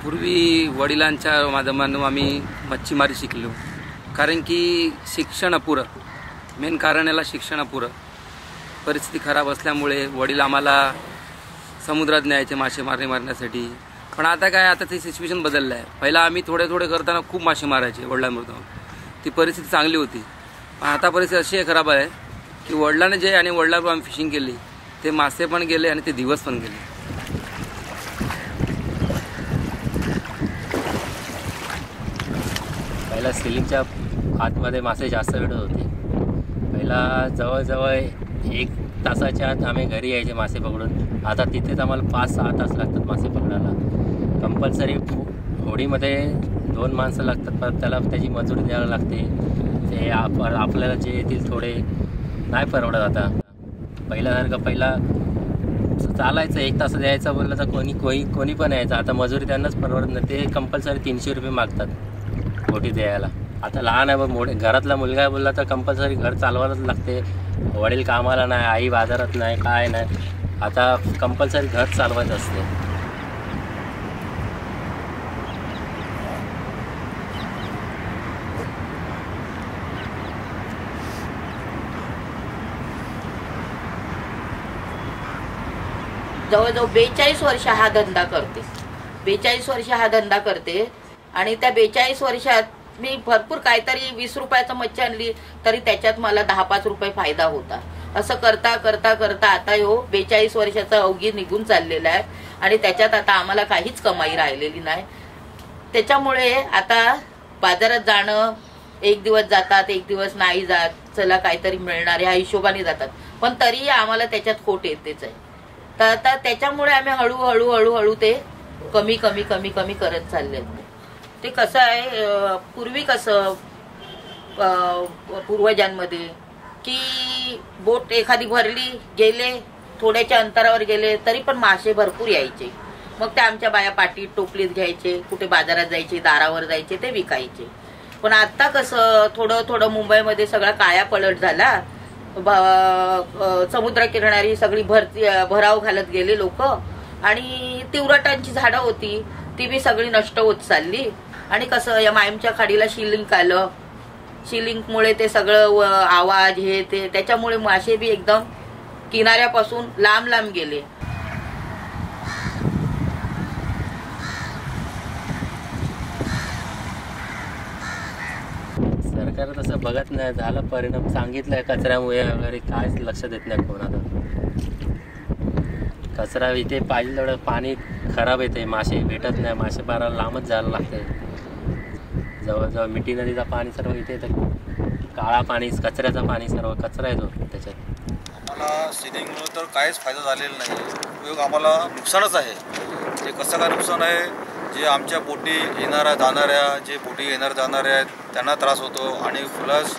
पूर्वी वडिलांच्या माध्यमातून आम्ही मच्छीमारी शिकलो, कारण की शिक्षण अपुरं, मेन कारण याला शिक्षण अपुरं. परिस्थिती खराब असल्यामुळे वडील आम्हाला समुद्रात न्यायचे मासे मारण्यासाठी. पण आता काय, आता ते सिच्युएशन बदललं आहे. पहिला आम्ही थोडे करताना खूप मासे मारायचे वडिलांबरोबर, ती परिस्थिती चांगली होती. पण आता परिस्थिती अशी खराब आहे की वडिलांनी जे आणि वडिलांबरोबर आम्ही फिशिंग केली ते मासे पण गेले आणि ते दिवस पण गेले. पहिला सिलिंगच्या आतमध्ये मासे जास्त भेटत होते. पहिला जवळजवळ 1 तासाच्या आत आम्ही घरी यायचे मासे पकडून. आता तिथेच आम्हाला 5-6 तास लागतात मासे पकडायला. कंपल्सरी होडीमध्ये 2 माणसं लागतात, पण त्याला त्याची मजुरी द्यायला लागते. ते आपल्याला जे येतील थोडे नाही परवडत. आता पहिल्यासारखं पहिला चालायचं 1 तास द्यायचं बोललं तर कोणी पण यायचं. आता मजुरी त्यांनाच परवडत नाही. ते कंपल्सरी 300 रुपये मागतात होडी द्यायला. आता लहान आहे, घरातला मुलगा बोलला तर कंपल्सरी घर चालवायलाच लागते. वडील कामाला नाही, आई बाजारात नाही, काय नाही, आता कंपल्सरी घर चालवायचं असते. जवळजवळ 42 वर्ष हा धंदा करते. 42 वर्ष हा धंदा करते आणि त्या 42 वर्षात मी भरपूर काहीतरी 20 रुपयाचं मच्छी आणली तरी त्याच्यात मला 10-5 रुपये फायदा होता. असं करता करता करता आता 42 वर्षाचा अवघी निघून चाललेला आहे आणि त्याच्यात आता आम्हाला काहीच कमाई राहिलेली नाही. त्याच्यामुळे आता बाजारात जाणं, 1 दिवस जातात, 1 दिवस नाही जात, चला काहीतरी मिळणार ह्या हिशोबाने जातात, पण तरीही आम्हाला त्याच्यात खोट येतेच आहे. तर आता त्याच्यामुळे आम्ही हळूहळू ते कमी करत चालले. ते कसं आहे, पूर्वी कसं पूर्वजांमध्ये की बोट एखादी भरली, गेले थोड्याच्या अंतरावर गेले तरी पण मासे भरपूर यायचे. मग ते आमच्या बाया पाटीत टोपलीत घ्यायचे, कुठे बाजारात जायचे, दारावर जायचे, ते विकायचे. पण आता कसं थोडं मुंबईमध्ये सगळा काया पलट झाला. समुद्र किनारी सगळी भराव घालत गेले लोक आणि तिवरटांची झाडं होती ती बी सगळी नष्ट होत चालली. आणि कसं या मायमच्या खाडीला शिलिंग आलं, शिलिंगमुळे ते सगळं आवाज हे ते, त्याच्यामुळे मासे बी एकदम किनाऱ्यापासून लांब गेले. सरकार तसं बघत नाही. झालं परिणाम सांगितलंय कचऱ्यामुळे वगैरे, काहीच लक्ष देत नाही कोणाला. कचरा इथे पाहिजे तेवढं पाणी खराब येते, मासे भेटत नाही, मासे मारायला लांबच जायला लागते. जवळजवळ मिठी नदीचा पाणी सर्व इथे तर काळा पाणी, कचऱ्याचा पाणी, सर्व कचरा येतो त्याच्यात. आम्हाला सिलिंगमुळे तर काहीच फायदा झालेला नाही. उपयोग आम्हाला नुकसानच आहे. ते कसं काय नुकसान आहे, जे आमच्या बोटी येणाऱ्या जाणाऱ्या आहेत त्यांना त्रास होतो. आणि प्लस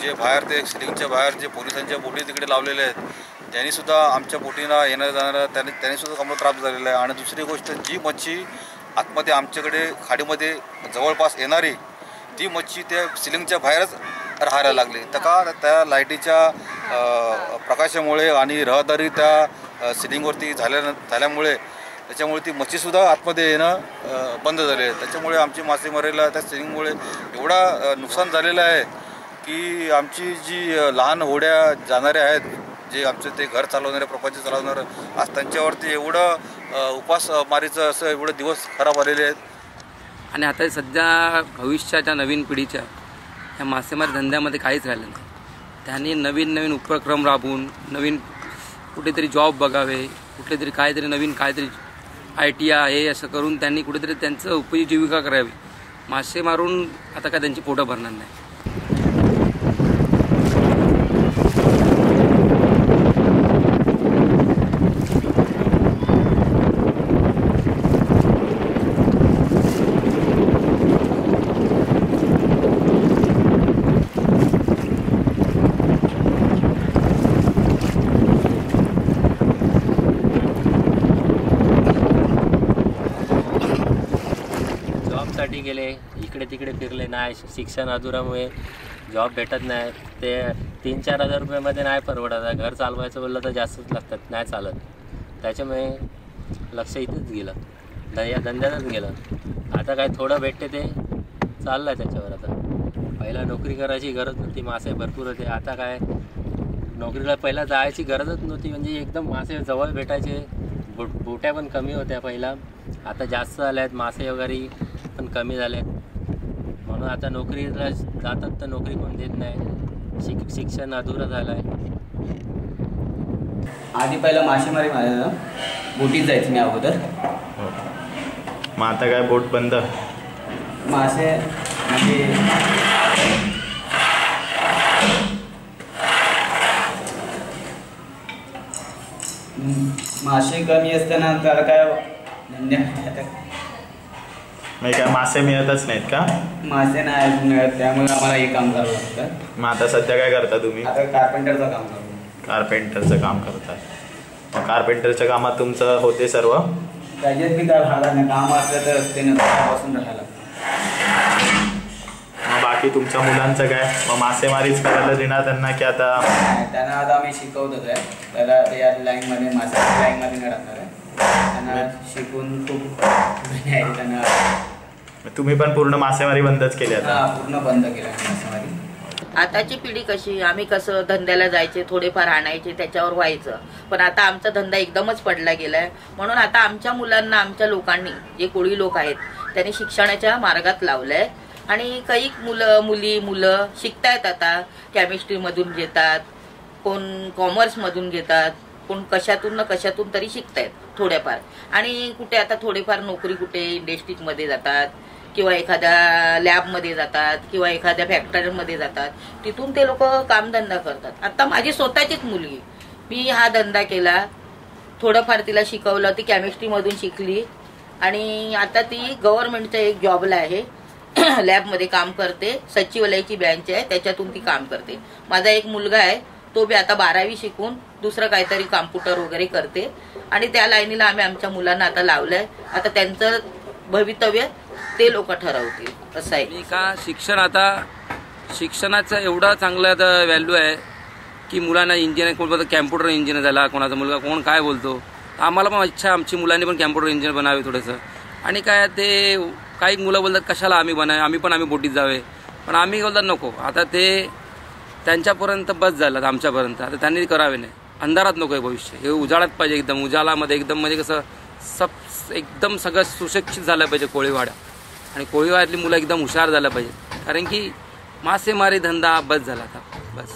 जे बाहेर ते सिलिंगच्या बाहेर जे पोलिसांच्या बोटी तिकडे लावलेल्या आहेत त्यांनीसुद्धा आमच्या बोटीला येणाऱ्या जाणाऱ्या त्यांनीसुद्धा आम्हाला त्रास झालेला आहे. आणि दुसरी गोष्ट, जी मच्छी आतमध्ये आमच्याकडे खाडीमध्ये जवळपास येणारी ती मच्छी त्या सिलिंगच्या बाहेरच राहायला लागली. तर का, त्या लाईटीच्या प्रकाशामुळे आणि रहदारी त्या सिलिंगवरती झाल्यामुळे त्याच्यामुळे ती मच्छीसुद्धा आतमध्ये येणं बंद झाले. त्याच्यामुळे आमची मासेमारीला त्या सिलिंगमुळे एवढा नुकसान झालेलं आहे की आमची जी लहान होड्या जाणाऱ्या आहेत, जे आमचे ते घर चालवणारे, प्रपंच चालवणारं, आज त्यांच्यावरती एवढं उपासमारीचं असं एवढे दिवस खराब आलेले आहेत. आणि आता सध्या भविष्याच्या नवीन पिढीच्या ह्या मासेमारी धंद्यामध्ये काहीच राहिलं नाही. त्यांनी नवीन उपक्रम राबवून नवीन कुठेतरी जॉब बघावे, कुठेतरी काहीतरी ITI हे असं करून त्यांनी कुठेतरी त्यांचं उपजीविका करावी. मासे मारून आता काय त्यांची पोटं भरणार नाही. साठी गेले, इकडे तिकडे फिरले, नाही शिक्षण अधुरामुळे जॉब भेटत नाही. ते 3-4 हजार रुपयामध्ये नाही परवडत. घर चालवायचं बोललं तर जास्तच लागतात, नाही चालत. त्याच्यामुळे लक्ष इथेच गेलं. या धंद्यातच गेलं. आता काय थोडं भेटते ते चाललं आहे त्याच्यावर. आता पहिला नोकरी करायची गरज नव्हती, मासे भरपूर होते. आता काय नोकरीला पहिला जायची गरजच नव्हती, म्हणजे एकदम मासे जवळ भेटायचे. बोट्या पण कमी होत्या पहिला, आता जास्त झाल्या आहेत. मासे वगैरे पण कमी झाले आहेत, म्हणून आता नोकरीला जातात तर नोकरी कोण देत नाही. शिक्षण अधुरं झालं आहे. आधी पहिला मासेमारी माझ्या बोटीत जायचं मी अगोदर. मग आता काय बोट बंद? मासे म्हणजे मासे कमी असताना त्याला काय म्हणजे काय मासे मिळतच नाहीत का? मासे नाही मिळत, त्यामुळे आम्हाला हे काम करावं लागतं. मग आता सध्या काय करता तुम्ही? आता कार्पेंटरचं काम करतो. कार्पेंटरचं काम करताय. मग कार्पेंटरच्या कामात तुमचं होते सर्व? त्याच्यात बी काय भागा नाही, काम असलं तर असते ना त्यापासून राहायला. मग बाकी तुमच्या मुलांचं काय? मग मासेमारीच करायला देणार त्यांना की आता? त्यांना आता आम्ही शिकवतच आहे. त्याला या लाईनमध्ये मासे लाईनमध्ये नाही टाकणार आहे. त्यांना शिकून खूप त्यांना. तुम्ही पण पूर्ण मासेमारी बंदच केली आता? पूर्ण बंद केलं मासेमारी. आताची पिढी कशी, आम्ही कसं धंद्याला जायचे, थोडेफार आणायचे, त्याच्यावर व्हायचं. पण आता आमचा धंदा एकदमच पडला गेलाय. म्हणून आता आमच्या मुलांना, आमच्या लोकांनी, जे कोळी लोक आहेत त्यांनी शिक्षणाच्या मार्गात लावलंय. आणि काही मुलं शिकतायत. आता केमिस्ट्रीमधून घेतात, कोण कॉमर्समधून घेतात, कोण कशातून ना कशातून तरी शिकतायत थोड्याफार. आणि कुठे आता थोडेफार नोकरी कुठे इंडस्ट्रीजमध्ये जातात, किंवा एखाद्या लॅबमध्ये जातात, किंवा एखाद्या फॅक्टरीमध्ये जातात. तिथून ते लोक कामधंदा करतात. आता माझी स्वतःचीच मुलगी, मी हा धंदा केला, थोडंफार तिला शिकवलं, ती केमिस्ट्रीमधून शिकली आणि आता ती गव्हर्नमेंटच्या एक जॉबला आहे, लॅबमध्ये काम करते. सचिवालयाची ब्रँच आहे, त्याच्यातून ती काम करते. माझा एक मुलगा आहे, तो बी आता 12वी शिकून दुसरं काहीतरी कॉम्प्युटर वगैरे करते. आणि त्या लाईनीला आम्ही आमच्या मुलांना आता लावलंय. आता त्यांचं भवितव्य ते लोक ठरवतील असं आहे. का शिक्षणाचं एवढं चांगलं आता व्हॅल्यू आहे की मुलांना इंजिनियर, कोण बोलतो कॅम्प्युटर इंजिनियर झाला, कोणाचा मुलगा कोण काय बोलतो. आम्हाला पण इच्छा, आमची मुलांनी पण कॅम्प्युटर इंजिनियर बनावे थोडंसं. आणि काय ते काही मुलं बोलतात कशाला आम्ही बनावे, आम्ही बोटीत जावे. पण आम्ही बोलतात नको. आता ते त्यांच्यापर्यंत बस झालं आमच्यापर्यंत. आता त्यांनी करावे नाही. अंधारात नको आहे भविष्य, हे उजाळात पाहिजे. एकदम उजाळामध्ये एकदम म्हणजे कसं एकदम सगळं सुशिक्षित झालं पाहिजे कोळीवाडा. आणि कोळीवाड्यातली मुलं एकदम हुशार झालं पाहिजे. कारण की मासेमारी धंदा बस झाला आता बस.